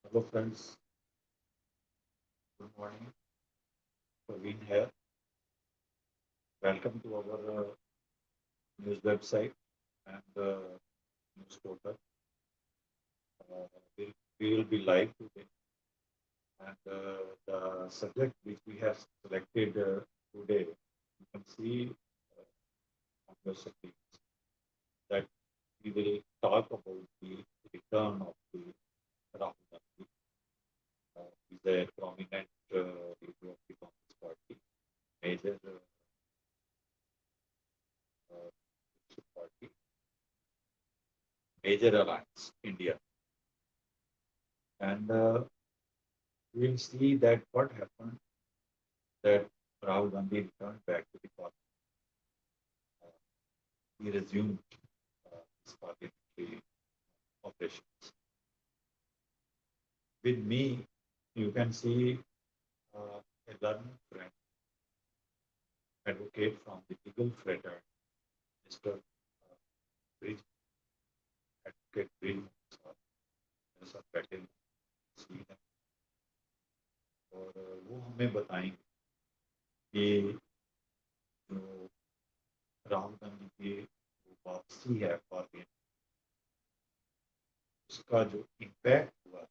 Hello friends, good morning. PARVEEN here. Welcome to our news website and news portal. Uh, we will be live today, and the subject which we have selected today, you can see on your screen that we will talk about the return of the Rahul Gandhi. He's a prominent leader of the Congress Party, major party, major alliance, India. And we'll see that what happened that Rahul Gandhi returned back to the parliament. Uh, he resumed his parliamentary operations. With me, you can see a learned friend, advocate from the legal fraternity, Mr. Bridge, Advocate Bridge, ऐसा बैठे हैं और वो हमें बताएंगे कि जो राहुल गांधी की वापसी है पार्लियामेंट उसका जो इम्पैक्ट हुआ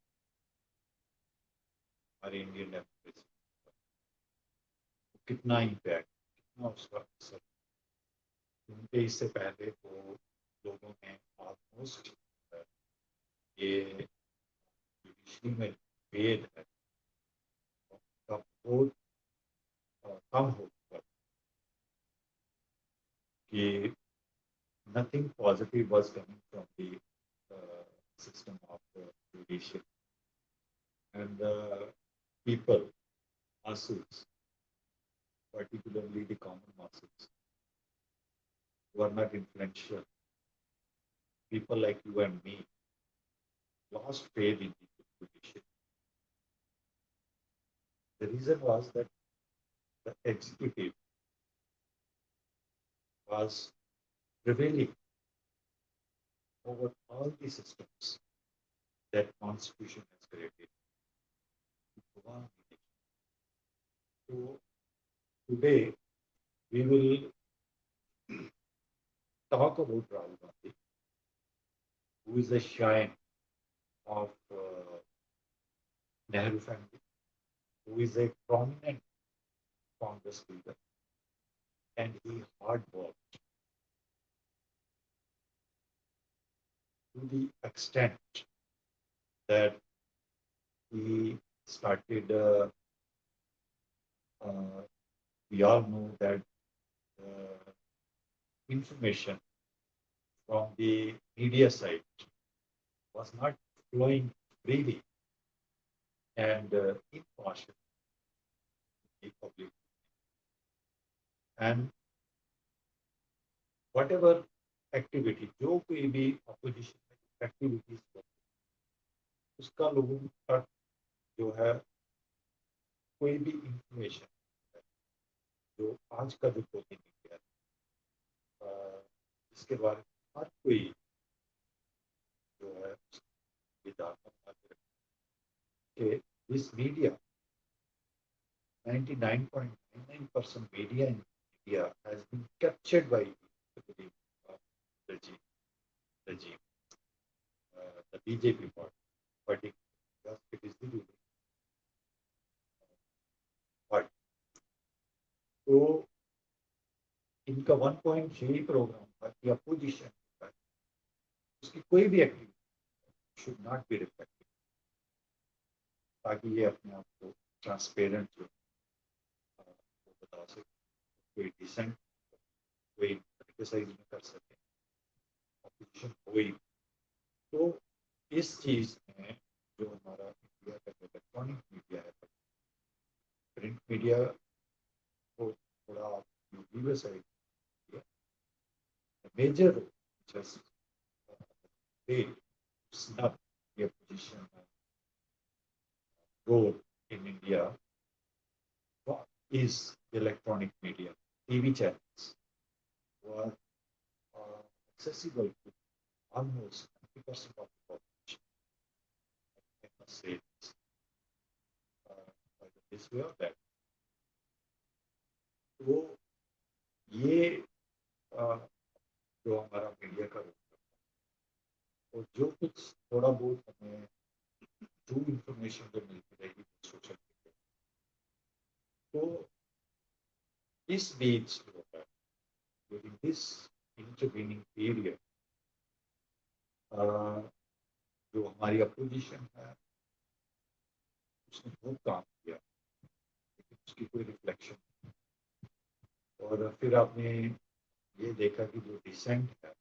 हमारे इंडियन डेमोक्रेसी कितना इम्पैक्ट कितना उसका असर क्योंकि इससे पहले तो लोगों ने ऑलमोस्ट ये जुडिशरी में भेद है उसका बहुत कम हो चुका कि nothing positive was coming from the system of judiciary and people masses particularly the common masses who are not influential people like you and me lost faith in the judiciary. The reason was that the executive was prevailing over all the systems that constitution has created. So today we will talk about Rahul Gandhi, who is a scion of Nehru family, who is a prominent Congress leader, and he hard worked to the extent that he started. Uh, we all know that information from the media side was not flowing freely and impartial in the public. And whatever activity जो कोई भी opposition activities हो उसका लोगों तक जो है कोई भी इंफॉर्मेशन जो आज का जो सोशल मीडिया है इसके बारे में हर कोई जो है ये जानना कि this media 99.99% media in India has been captured by the regime, regime the BJP party, because it is the ruling party. तो इनका 1.3 प्रोग्राम था कि अपोजिशन उसकी कोई भी activity should not be reflected ताकि ये अपने आप को ट्रांसपेरेंट जो बता सके कोई डिसेंट कोई क्रिटिसाइज नहीं कर सके अपोजिशन कोई तो इस चीज में जो हमारा इंडिया का जो इलेक्ट्रॉनिक मीडिया है प्रिंट मीडिया को थोड़ा universe side major role just played to snub the opposition role in India is electronic media. TV channels were accessible to almost 90% of the population. must say this, this way or that. तो ये जो हमारा media का role है, और जो कुछ थोड़ा बहुत हमें ट्रू इंफॉर्मेशन जो मिलती रहेगी सोशल मीडिया, तो इस बीच जो है ड्यूरिंग दिस इंटरवीनिंग पीरियड जो हमारी अपोजिशन है उसने बहुत काम किया, लेकिन उसकी कोई रिफ्लेक्शन नहीं। और फिर आपने ये देखा कि जो डिसेंट है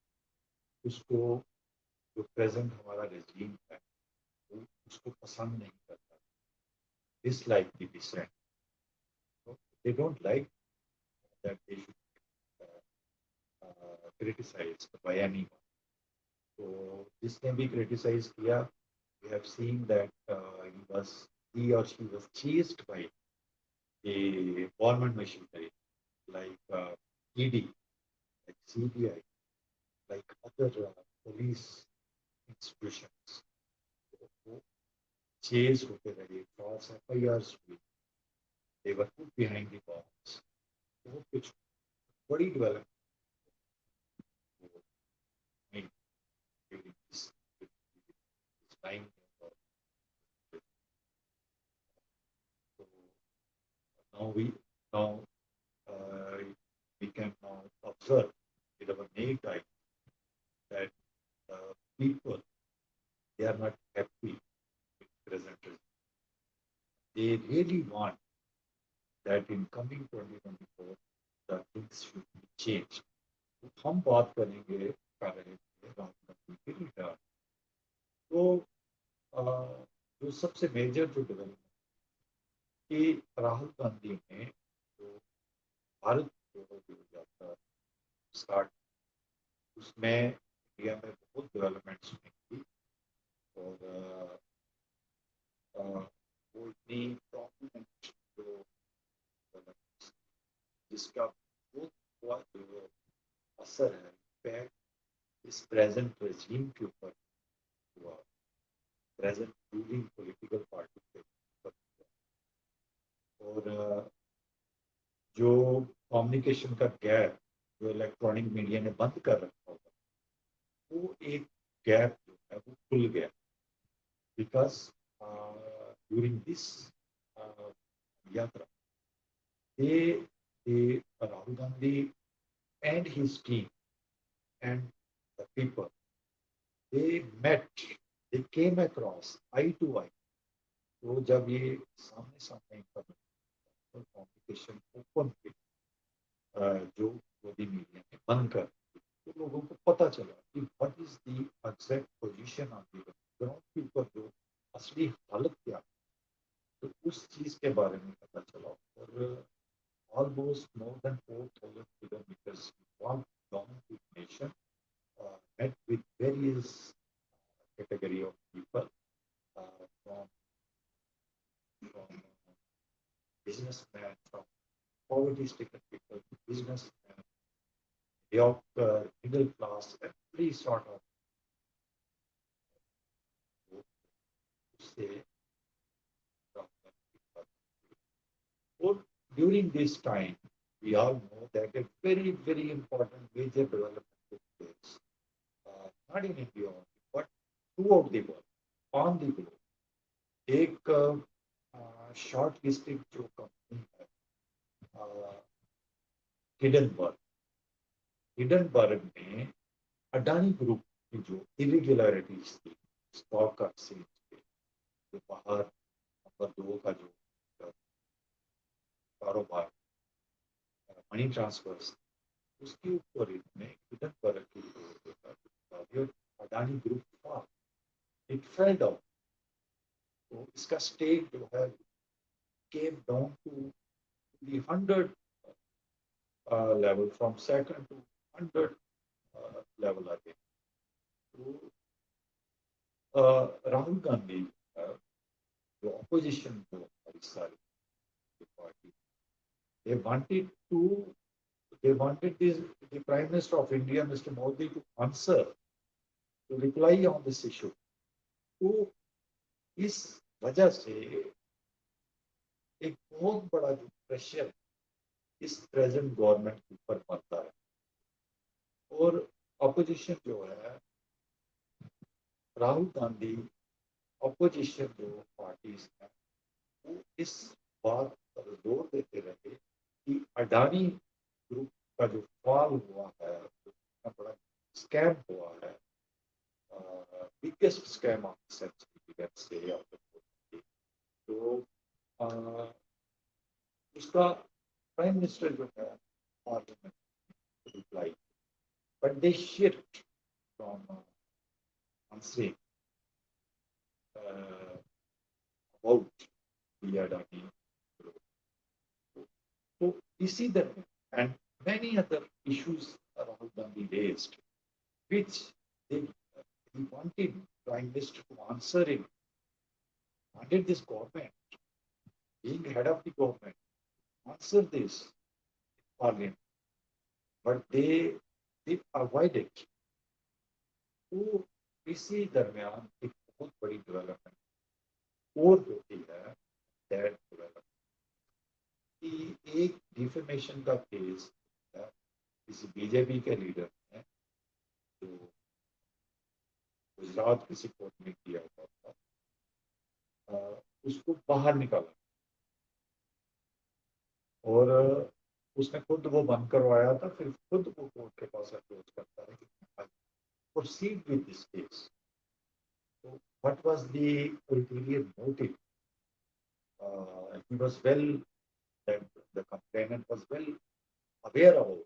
उसको जो प्रेजेंट हमारा रेजीम है वो उसको पसंद नहीं करता, dislike the dissent, they don't like that they should criticise by anyone. तो जिसने भी क्रिटिसाइज किया, we have seen that he or she was chased by a government machinery like ED, like CBI, like other police institutions. वो chase होते रहे, false FIRs हुई, they were put behind the bars. वो कुछ बड़ी development during this time. So now we can now observe with our naked eye that people, they are not happy with present result. They really want that in coming 2024 the things should be changed. तो हम बात करेंगे कर रहे थे राहुल गांधी के return. तो जो सबसे मेजर जो डेवलपमेंट कि राहुल गांधी ने जो भारत जोड़ो यात्रा स्टार्ट, उसमें इंडिया में बहुत डेवलपमेंट्स हुई थी, और वो इतनी डॉक्यूमेंट जो जिसका बहुत बड़ा जो असर है इम्पैक्ट इस प्रेजेंट रेजीम के ऊपर हुआ, प्रेजेंट रूलिंग पॉलिटिकल पार्टी के ऊपर हुआ। और जो कम्युनिकेशन का गैप जो इलेक्ट्रॉनिक मीडिया ने बंद कर रखा होगा, वो एक गैप जो है वो खुल गया, because during this yatra, Rahul Gandhi and his team and the people, they met, they came across eye to eye. तो जब ये सामने सामने कम्युनिकेशन ओपन पे जो मोदी मीडिया ने बंद कर, तो लोगों को पता चला कि what is the exact position of the ground के ऊपर जो असली हालत क्या है, तो उस चीज के बारे में पता चला। और almost more than 4,000 kilometers walked down the nation, met with various category of people, from businessmen, from poverty-stricken people, businessmen, mediocre, middle class, every sort of say. During this time, we all know that a very, very important major development took place, not in India only, but throughout the world, on the globe. एक short listed जो company है Hindenburg में Adani group की जो irregularities थी stock exchange पे, जो बाहर नंबर 2 का जो कारोबार मनी ट्रांसफर्स, उसके ऊपर इतने हिडनबर्ग की जो अडानी ग्रुप था, इट फेल डाउन। तो इसका स्टेक जो है came down to the 100 level, from second to 100 level again. तो राहुल गांधी जो ऑपोजिशन को हमारी सारी party, they wanted the Prime Minister of India, Mr. Modi, to answer, to reply on this issue. तो इस वजह से एक बहुत बड़ा जो प्रेशर इस प्रेजेंट गवर्नमेंट के ऊपर पड़ता है और अपोजिशन जो है राहुल गांधी अपोजिशन जो पार्टीज हैं वो इस बात पर जोर देते रहे कि अडानी ग्रुप का जो फॉल हुआ है इतना बड़ा स्कैम हुआ है biggest scam of century let's say तो uh, उसका प्राइम मिनिस्टर जो है parliament reply but they shift from answering about the Adani group. So we see that and many other issues Rahul Gandhi raised, which they, he wanted Prime Minister to answer in, wanted this government, being head of the government, answer this in Parliament, but they avoid it. तो इसी दरमियान एक बहुत बड़ी development और होती है that development कि एक डिफेमेशन का केस किसी बीजेपी के लीडर ने जो गुजरात किसी कोर्ट में किया हुआ था उसको बाहर निकाला और उसने खुद वो बंद करवाया था फिर खुद वो कोर्ट के पास अप्रोच करता है कि प्रोसीड विद दिस केस तो what was the ulterior motive he was well the complainant was well aware about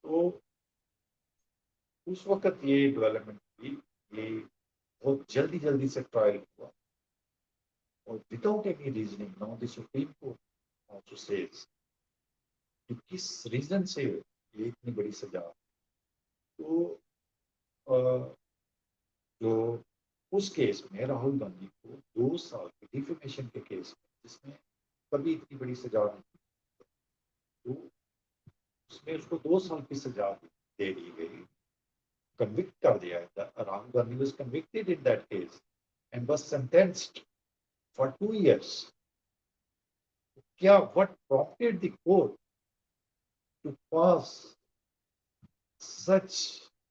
तो उस वक्त ये डेवलपमेंट हुई ये बहुत जल्दी जल्दी से ट्रायल हुआ और without any reasoning now the supreme court also says कि किस रीजन से ये इतनी बड़ी सजा तो जो उस केस में राहुल गांधी को 2 साल के डिफेमेशन के केस में जिसमें कभी इतनी बड़ी सजा नहीं तो उसमें उसको 2 साल की सजा दे दी गई convict कर दिया Rahul Gandhi was convicted in that case and was sentenced for 2 years. क्या what prompted the court to pass such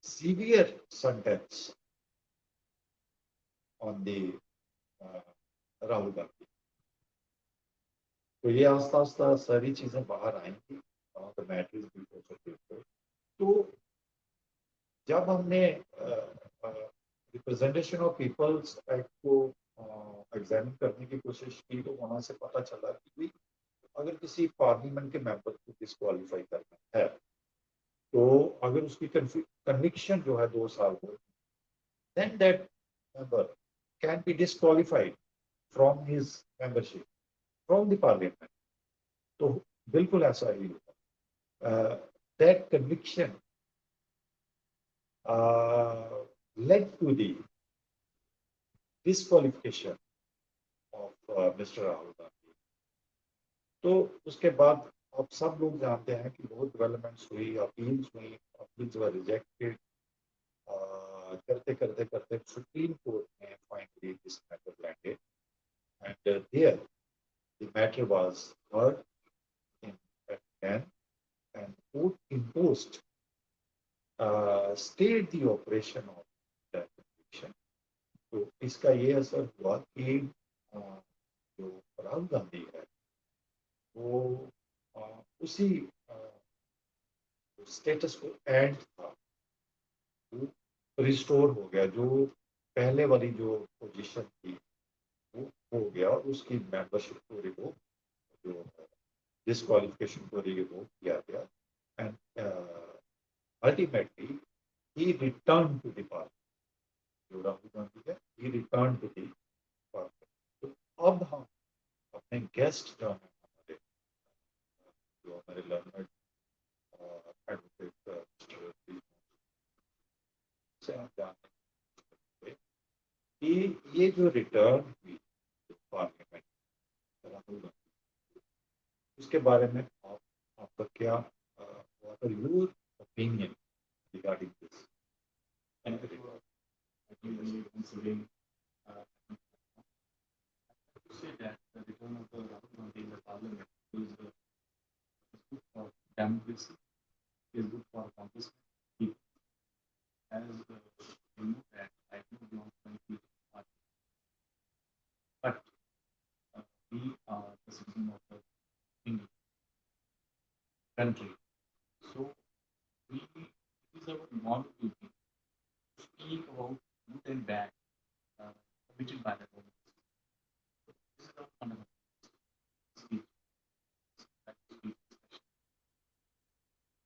severe sentence on the Rahul Gandhi? तो ये आस्ता आस्ता सारी चीजें बाहर आएंगी the matter is before Supreme Court. तो जब हमने रिप्रेजेंटेशन ऑफ पीपल्स एक्ट को एग्जामिन करने की कोशिश की तो वहां से पता चला कि अगर किसी पार्लियामेंट के मेंबर को डिस्क्वालीफाई करना है तो अगर उसकी कन्विक्शन जो है 2 साल हो then that member can be disqualified from his membership from the parliament तो बिल्कुल ऐसा ही होगा that conviction led to the disqualification of Mr. Rahul Gandhi. तो उसके बाद अब सब लोग जानते हैं कि बहुत डेवलपमेंट्स हुई अपील्स वर रिजेक्टेड करते करते करते सुप्रीम कोर्ट में finally this matter landed and there the matter was heard in Japan and court imposed stayed the operation of that conviction. तो इसका ये असर हुआ कि जो राहुल गांधी है वो उसी स्टेटस को एंड था वो रिस्टोर हो गया जो पहले वाली जो पोजीशन थी वो हो गया और उसकी मेंबरशिप को रिवोक जो डिस्क्वालिफिकेशन को रिवोक किया गया and ultimately he returned to the party. जो राहुल गांधी है he returned to the party. तो अब हम अपने गेस्ट जो हैं हमारे लर्नर एडवोकेट से हम जानते हैं कि ये जो रिटर्न हुई पार्लियामेंट राहुल गांधी उसके बारे में आपका क्या what are your opinion regarding this? Thank you for considering is good for accomplishment. People, as you know that I do belong to a political party, but we are the citizen of the Indian country. So it is our moral duty to speak about good and bad committed by the government. So this is our fundamental speech. That speech.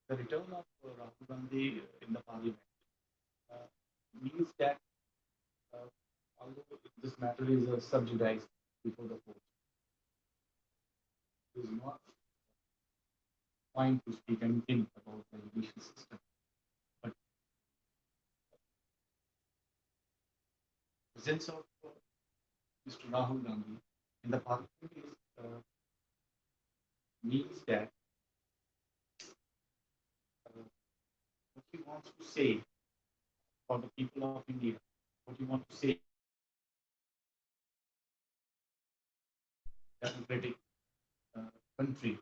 The return of Rahul Gandhi in the parliament uh, means that uh, although this matter is subjudiced before the court, it is not fine to speak anything about the judicial system. But the presence of Mr. Rahul Gandhi in the parliament is, means that what he wants to say for the people of India, what he wants to say democratic uh, country,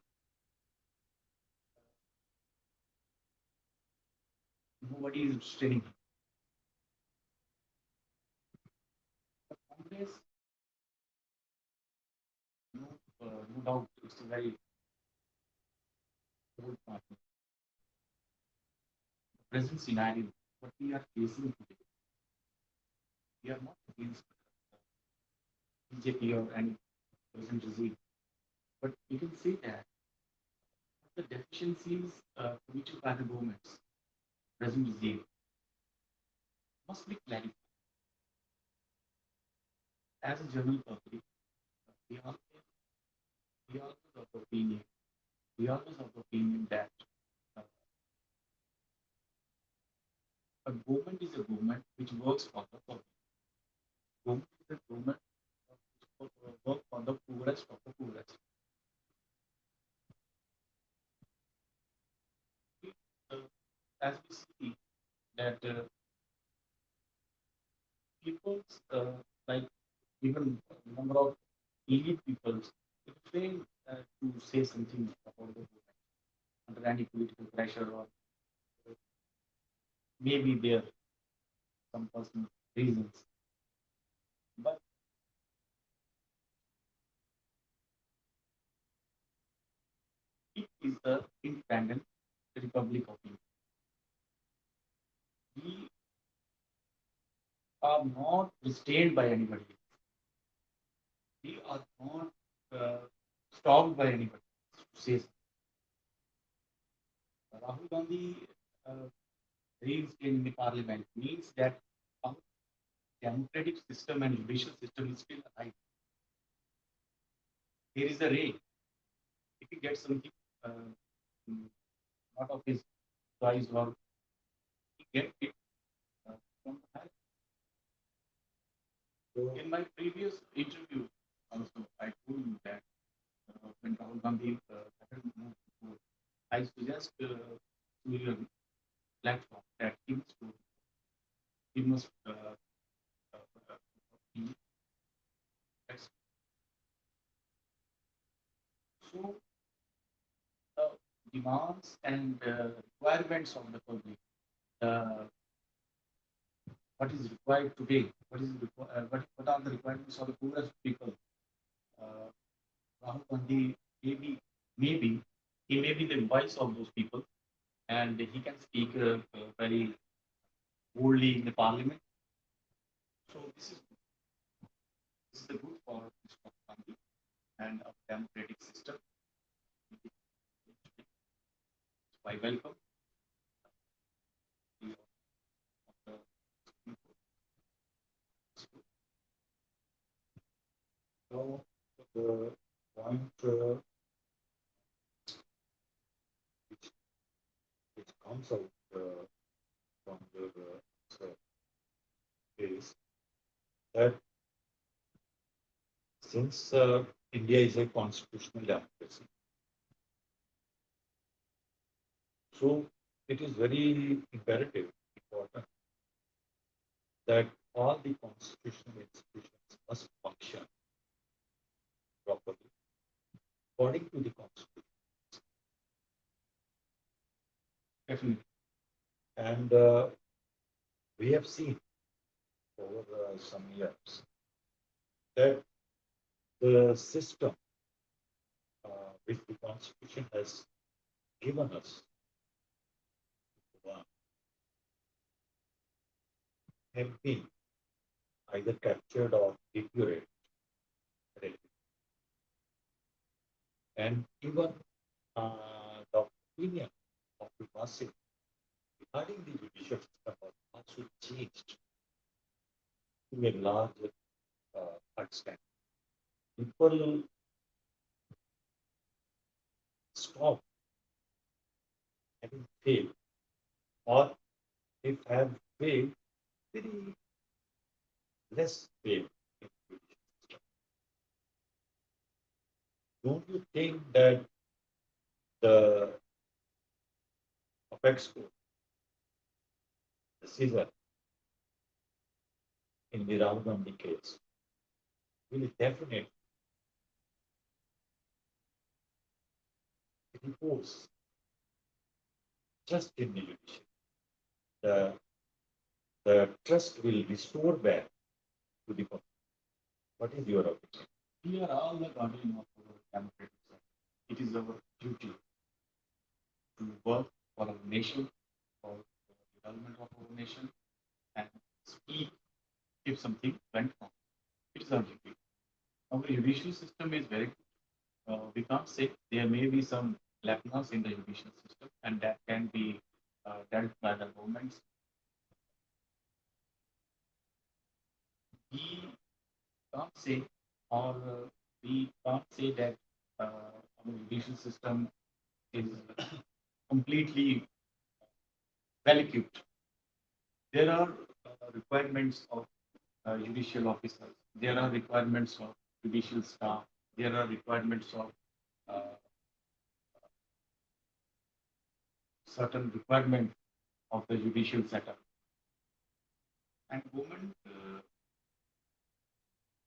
nobody is restraining him. But Congress, no, no doubt, it's a very old party. The present scenario, what we are facing today, we are not against BJP or any present regime, but we can say that the deficiencies committed by the governments, present regime, must be clarified. As a general public, we are we always of the opinion, we always of the opinion that uh, a government is a government which works for the public. Government is a government which works for the poorest of the poorest. Uh, as we see that people, like even number of elite people, refrain to say something about the government under any political pressure or maybe there some personal reasons. But it is the independent Republic of India. We are not restrained by anybody. We are not uh, stopped by anybody. Says Rahul Gandhi reigns in the parliament means that our democratic system and judicial system is still alive. There is a ray. If he gets something mm, not of his choice or he gets it from the high. So in my previous interview, also I told you that when Rahul Gandhi happened to move forward, I suggest to your platform that he must be so the demands and requirements of the public. Uh, what is required today? What are the requirements of the poorest people? Uh, Rahul Gandhi maybe he may be the voice of those people, and he can speak very boldly in the parliament. So this is the good for Mr. Gandhi and a democratic system. So I welcome the, uh, so the point which, which comes out from the answer is that since India is a constitutional democracy, so it is very imperative, important that all the constitutional institutions must function properly according to the constitution. Definitely. And we have seen over some years that the system which the Constitution has given us uh, have been either captured or deteriorated. And even the opinion of the masses regarding the judicial system was also changed to a large extent. People stop having faith, or if have faith, very less faith in the judicial system. Don't you think that the apex court decision in the Rahul Gandhi case will definitely repose trust in the judiciary? The, the trust will restore back to the public. What is your opinion? We are all the guardian of our democratic system. It is our duty to work for our nation, for the development of our nation, and speak if something went wrong. It is our duty. Our judicial system is very good. We can't say there may be some lacunas in the judicial system, and that can be dealt by the governments. We can't say, or we can't say that our judicial system is completely well equipped. There are requirements of judicial officers. There are requirements of judicial staff. There are requirements of uh, certain requirement of the judicial setup. And government,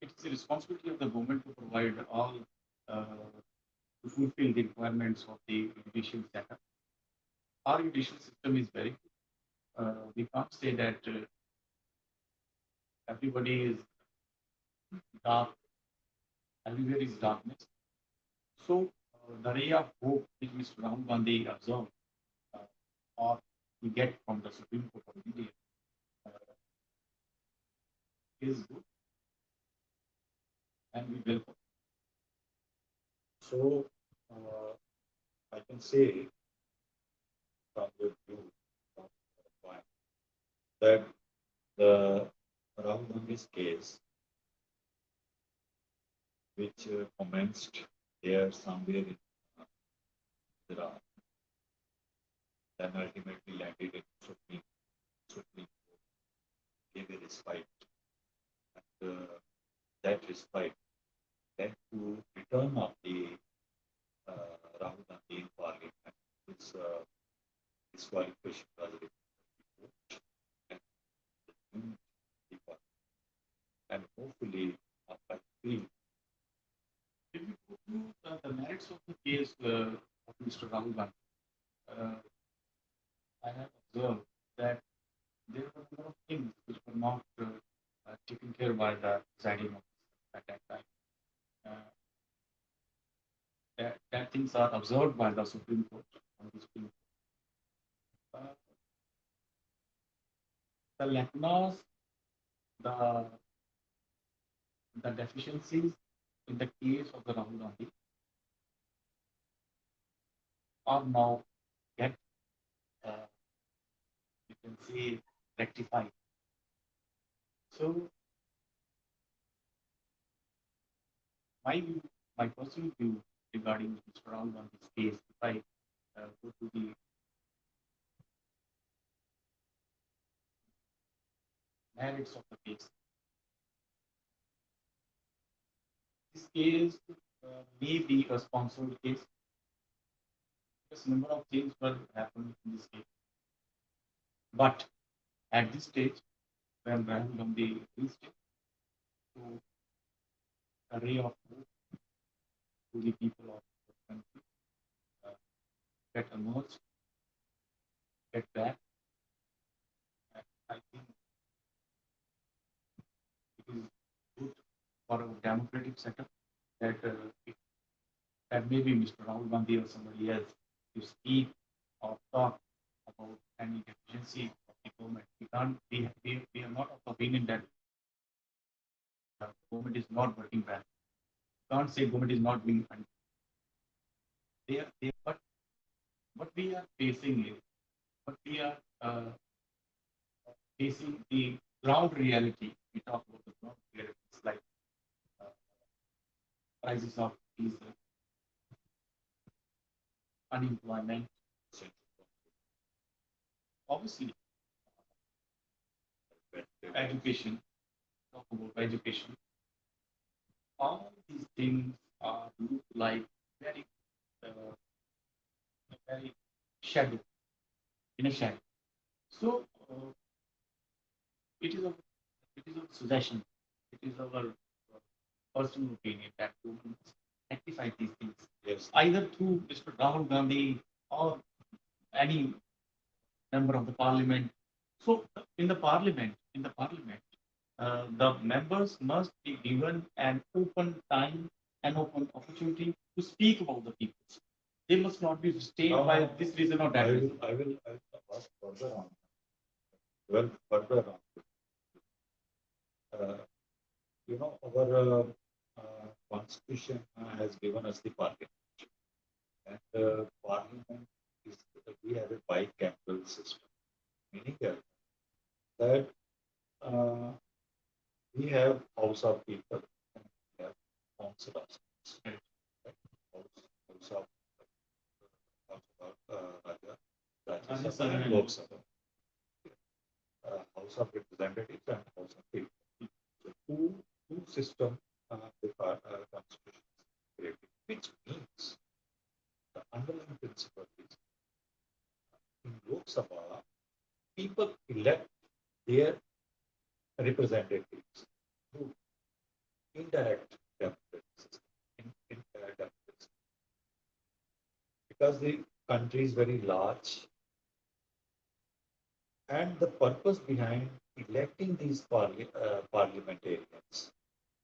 it's the responsibility of the government to provide all uh, to fulfill the requirements of the judicial setup. Our judicial system is very good. We can't say that everybody is dark, everywhere is darkness. So the ray of hope which Mr. Rahul Gandhi observed uh, or we get from the Supreme Court of India uh, is good, and we welcome. So I can say from your view from that the Rahul Gandhi's case, which commenced there somewhere in Gujarat, then ultimately landed in Supreme Court, gave a respite. And that respite led to return of the Rahul Gandhi in Parliament. His disqualification was removed and resumed the parliament. And hopefully, I feel If we go through the merits of the case of Mr. Rahul Gandhi, uh, I have observed that there were a lot of things which were not taken care by the presiding officer at that time. Uh, that things are observed by the Supreme Court. On the Supreme Court. The lacunas, the the deficiencies in the case of the Rahul Gandhi are now get uh, you can say rectified. So my view, my personal view regarding Mr. Rahul Gandhi's case, if I go to the merits of the case, this case may be a sponsored case because number of things were happening in this case. But at this stage, when Rahul Gandhi reached to a ray of hope to the people of the country, uh, get emerged get back. And I think it is good for our democratic setup that that maybe Mr. Rahul Gandhi or somebody else to speak or talk about any deficiency of the government. We can't, we are not of the opinion that the government is not working well. We can't say government is not being, but what we are facing is, what we are facing the ground reality. We talk about the ground realities like uh, prices of diesel, unemployment, obviously education, talk about education. All these things are look like very, very shadow, in a shadow. So it is a it is a suggestion. It is our personal opinion that we must rectify these things. Yes. Either through Mr. Rahul Gandhi or any member of the parliament. So in the parliament, the members must be given an open time, an open opportunity to speak about the people. They must not be restrained by this reason or that reason. I will ask further on. Well, further on. Uh, our constitution has given us the parliament, and parliament is we have a bicameral system, meaning that uh, we have House of People and we have Council of States, right? House of Rajya Sabha and Lok Sabha, House of Representatives and House of People. So two systems the constitution is created, which means the underlying principle is in Lok Sabha, people elect their representatives through indirect democratic system, democratic system. Because the country is very large, and the purpose behind electing these parliamentarians,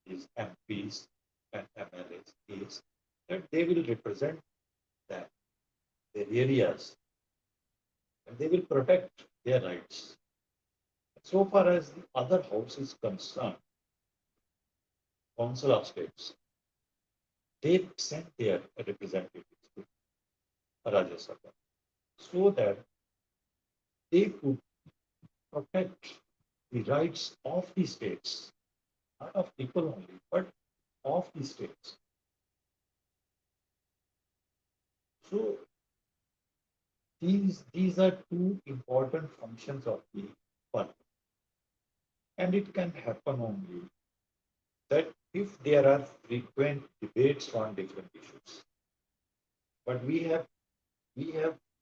these MPs and MLAs, is that they will represent them, their areas, and they will protect their rights. So far as the other house is concerned, Council of States, they sent their representatives to Rajya Sabha so that they could protect the rights of the states, not of people only, but of the states. So these are two important functions of the parliament. And it can happen only that if there are frequent debates on different issues. But we have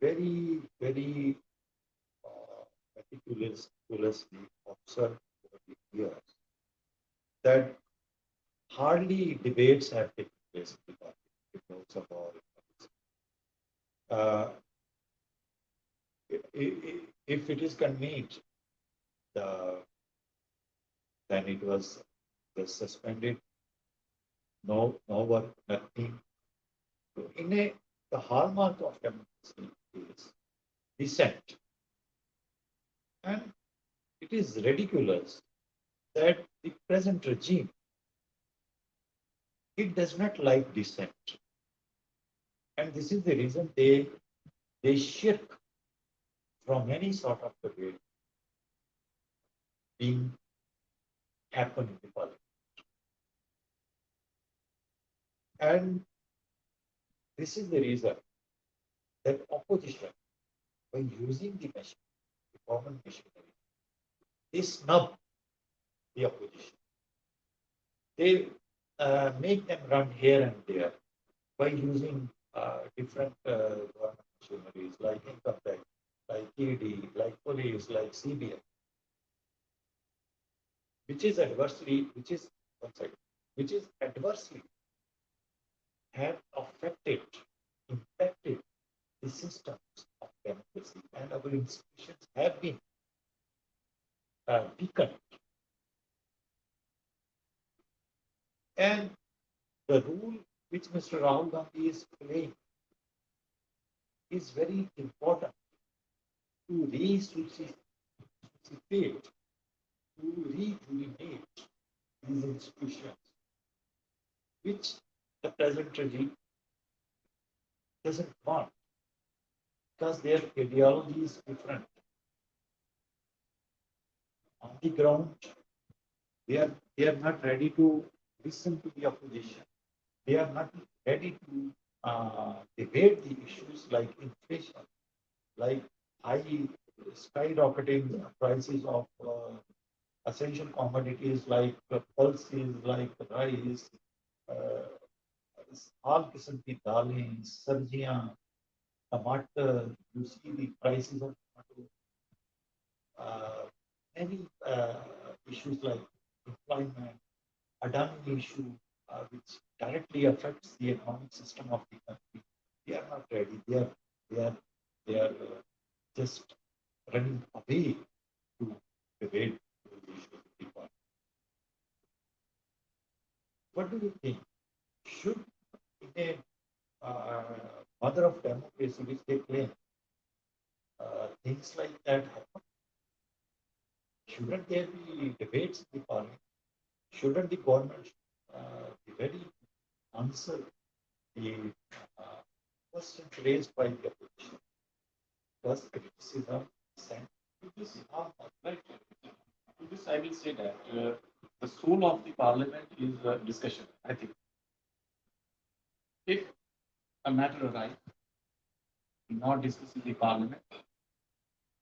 very, very meticulously observed over the years that hardly debates have taken place in the parliament because of our uh, if it is convened, the, then it was just suspended, no work, nothing. So in the hallmark of democracy is dissent. And it is ridiculous that the present regime, it does not like dissent. And this is the reason they shirk from any sort of debate being happen in the parliament. And this is the reason that opposition, by using the machine, the common machinery, they snub the opposition. They make them run here and there by using different government machineries like income tax, like ED, like police, like CBI, which is adversely, which is adversely have affected, impacted the systems of democracy, and our institutions have been weakened. And the role which Mr. Rahul Gandhi is playing is very important to resuscitate, to rejuvenate these institutions, which the present regime doesn't want because their ideology is different. On the ground, they are not ready to listen to the opposition. They are not ready to debate the issues like inflation, like high skyrocketing prices of essential commodities like pulses, like rice, all किस्म की दालें, सब्जियां, टमाटर, you see the prices of tomato, uh, many issues like employment, Adani issue, which directly affects the economic system of the country. They are not ready. They are just running away to debate the issue of the economy. What do you think? Should in a mother of democracy, which they claim, things like that happen? Shouldn't there be debates in the parliament? Shouldn't the government be ready to answer the uh, questions raised by the opposition? Because criticism, dissent, To this, right, to this, I will say that the soul of the parliament is discussion. I think if a matter arises, not discussed in the parliament,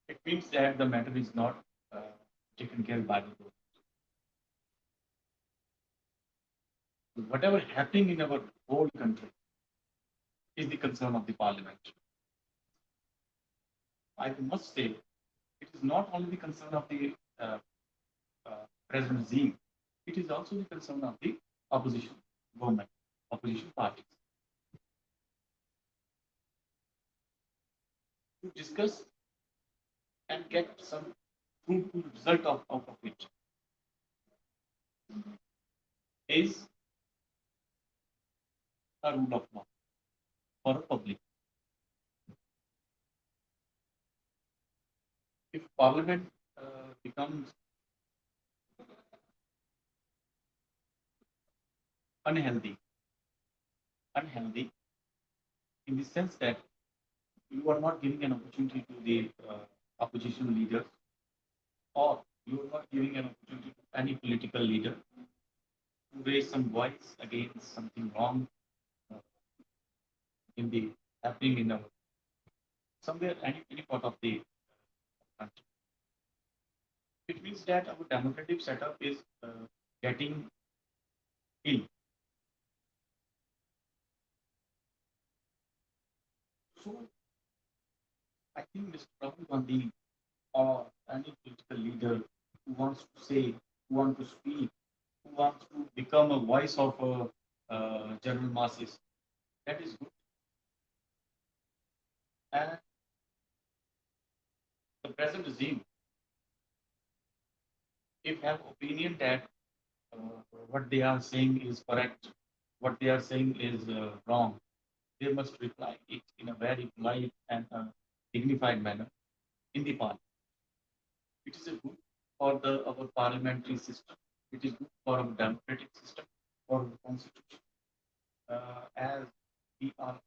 it means that the matter is not uh, taken care by the government. Whatever happening in our whole country is the concern of the parliament. I must say, it is not only the concern of the present regime, it is also the concern of the opposition government, opposition parties. To discuss and get some fruitful result out of it is a rule of law for a public. If parliament becomes unhealthy, unhealthy in the sense that you are not giving an opportunity to the opposition leaders, or you are not giving an opportunity to any political leader to raise some voice against something wrong uh, in the happening in our somewhere any part of the country. It means that our democratic setup is getting ill. So I think Mr. Rahul Gandhi or any political leader who wants to say, who wants to speak, who wants to become a voice of general masses, that is good. And the present regime, if have opinion that what they are saying is correct, what they are saying is wrong, they must reply it in a very polite and dignified manner in the parliament. It is a good for our parliamentary system. It is good for our democratic system, for the constitution, as we are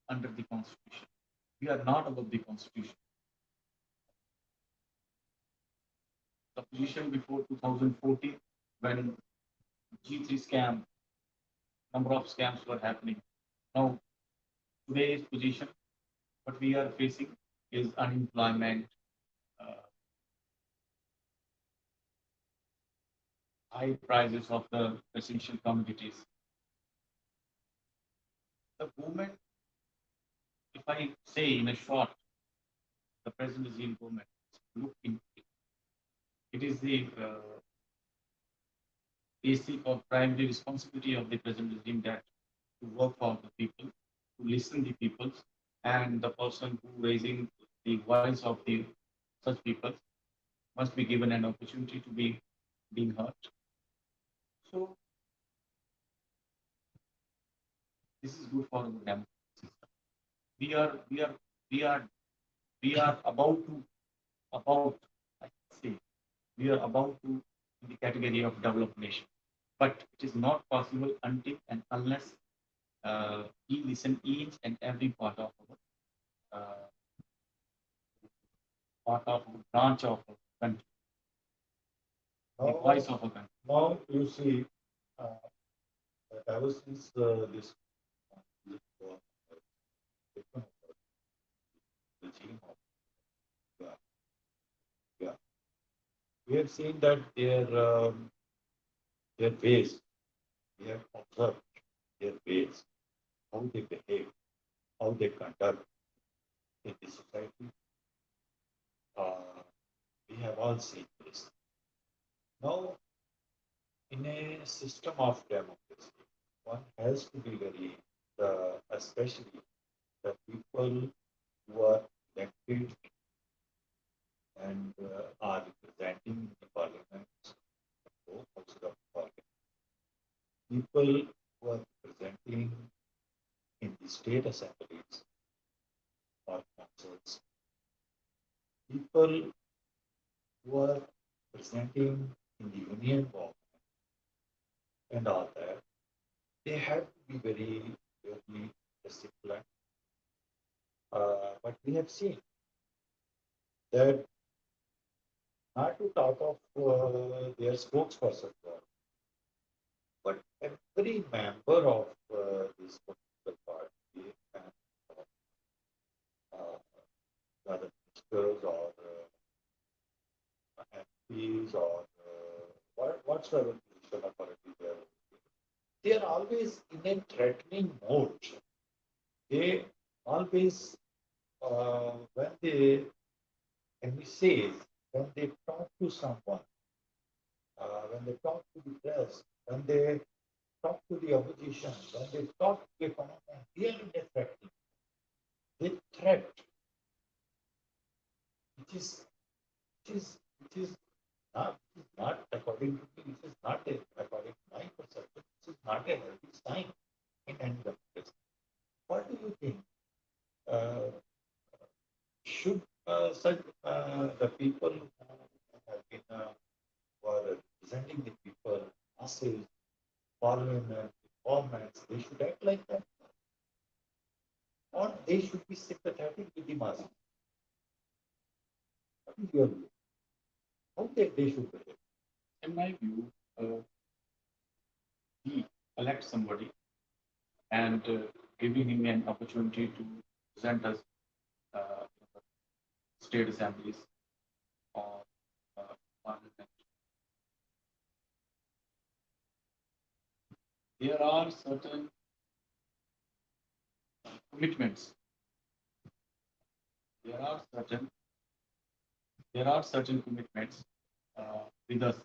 under the constitution. We are not above the constitution. The position before 2014, when G3 scam, number of scams were happening. Now, today's position, what we are facing is unemployment, uh, high prices of the essential commodities. The movement, if I say in a short, the present regime government look into it. It is the basic or primary responsibility of the present regime that to work for the people, to listen to the people, and the person who raising the voice of the such people must be given an opportunity to be being heard. So this is good for our democracy system. We are we are we are we are about I say we are about to in the category of developed nation, but it is not possible until and unless we listen each and every part of branch of a country, the Now, voice of a country. now you see, uh, that ever since this uh, regime of yeah, yeah, we have seen that their ways, we have observed their ways, how they behave, how they conduct in the society. Uh, we have all seen this. Now, in a system of democracy, one has to be very, especially the people who are elected and are representing the parliament, both houses of parliament, people who are representing in the state assemblies or councils, people who are presenting in the union government and all that, they have to be very, very disciplined. But we have seen that not to talk of their spokesperson, but every member of this political party and uh, whether ministers or MPs or whatsoever position authority they are always in a threatening mode. They always, when they, when we say, when they talk to someone, when they talk to the press, when they talk to the opposition, when they talk to the economy, they are in a threatening. They threat, which is, which is not according to me, it is not a, according to my perception, this is not a healthy sign in any democracy. What do you think? Uh, should such the people who have been who are representing the people, masses, parliament, governments, they should act like that, or they should be sympathetic to the masses? What is your view? How they should behave? In my view, we elect somebody and giving him an opportunity to present us uh, state assemblies or parliament. There are certain commitments. There are certain commitments with us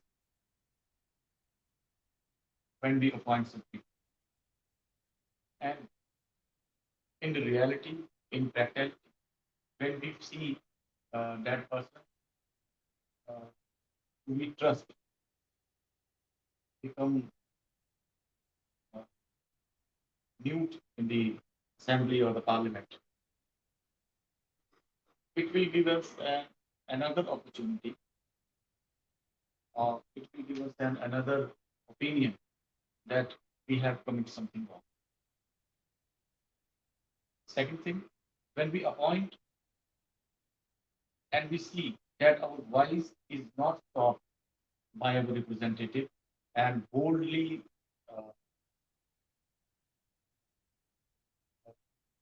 when we appoint some people. And in the reality, in practicality, when we see that person uh, who we trust become uh, mute in the assembly or the parliament, it will give us another opportunity, or it will give us another opinion that we have committed something wrong. Second thing, when we appoint and we see that our voice is not stopped by our representative and boldly uh,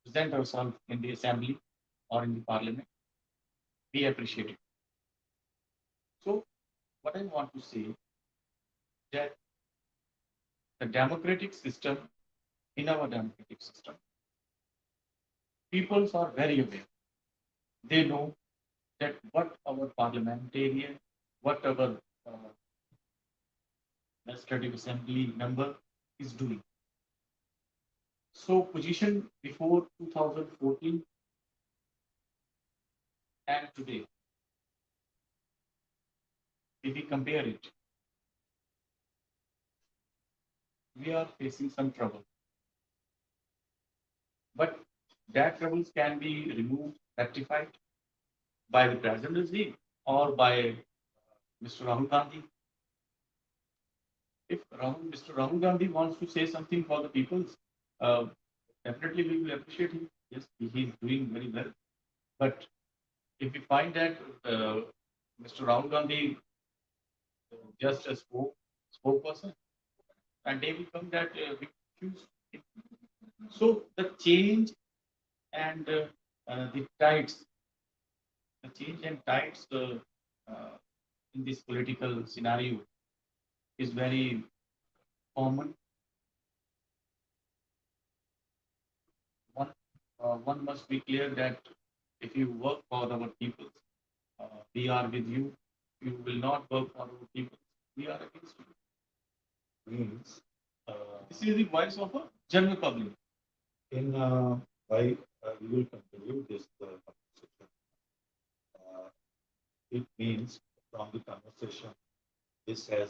present ourselves in the assembly or in the parliament, we appreciate it. So, what I want to say that the democratic system, in our democratic system, peoples are very aware. They know that what our parliamentarian, what our legislative assembly member is doing. So, position before 2014 and today, if we compare it, we are facing some trouble. But that troubles can be removed, rectified by the present regime or by Mr. Rahul Gandhi. If Mr. Rahul Gandhi wants to say something for the people, uh, definitely we will appreciate him. Yes, he is doing very well. But if we find that Mr. Rahul Gandhi just a spokesperson, and they will come that we choose. So the change and the tides, the change and tides uh, in this political scenario is very common. One, one must be clear that if you work for our people, we are with you. You will not work for our people. We are against you. Means uh, This is the voice of a general public. in by we will conclude this conversation. Uh, it means from the conversation, this has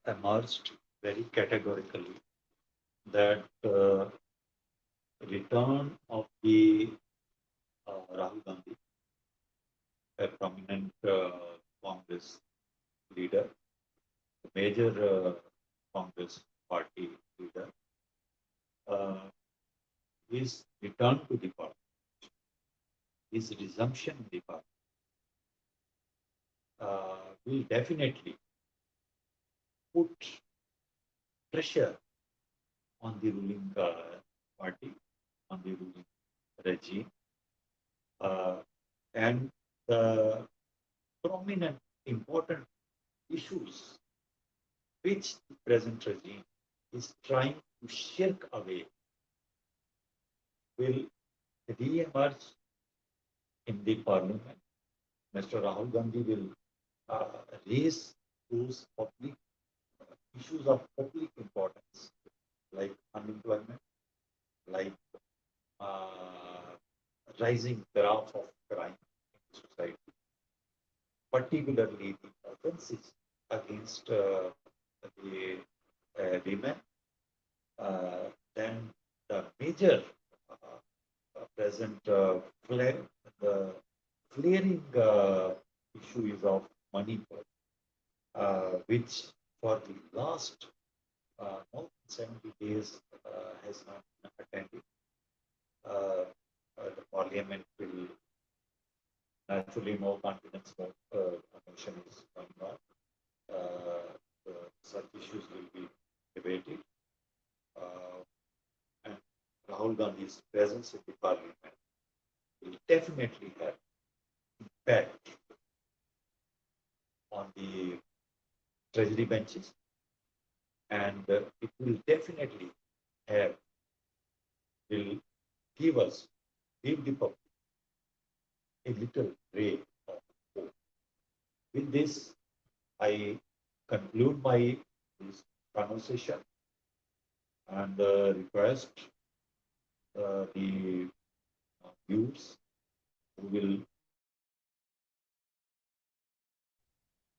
emerged very categorically that return of the Rahul Gandhi, a prominent Congress leader, a major Congress party leader, uh, his return to the party, his resumption in the party, will definitely put pressure on the ruling party, on the ruling regime, uh, and the prominent, important issues which the present regime is trying to shirk away will re-emerge in the parliament. Mr. Rahul Gandhi will uh, raise those public issues of public importance like unemployment, like uh, rising graph of crime in society, particularly the offenses against the women. Then the major present the flaring issue is of money, which for the last more than 70 days has not been attended. The parliament will naturally more confidence, more motion is going on. Such issues will be debated. Uh, and Rahul Gandhi's presence in the parliament will definitely have impact on the treasury benches, and it will definitely have will give us give the public a little ray of hope. With this, I conclude my this conversation and request the viewers who will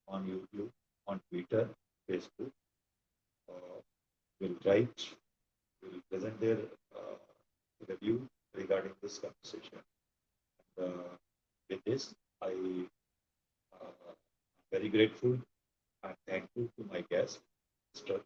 on YouTube, on Twitter, Facebook, uh, will write, will present their review regarding this conversation. And, with this, I very grateful and thankful to my guest, Mr.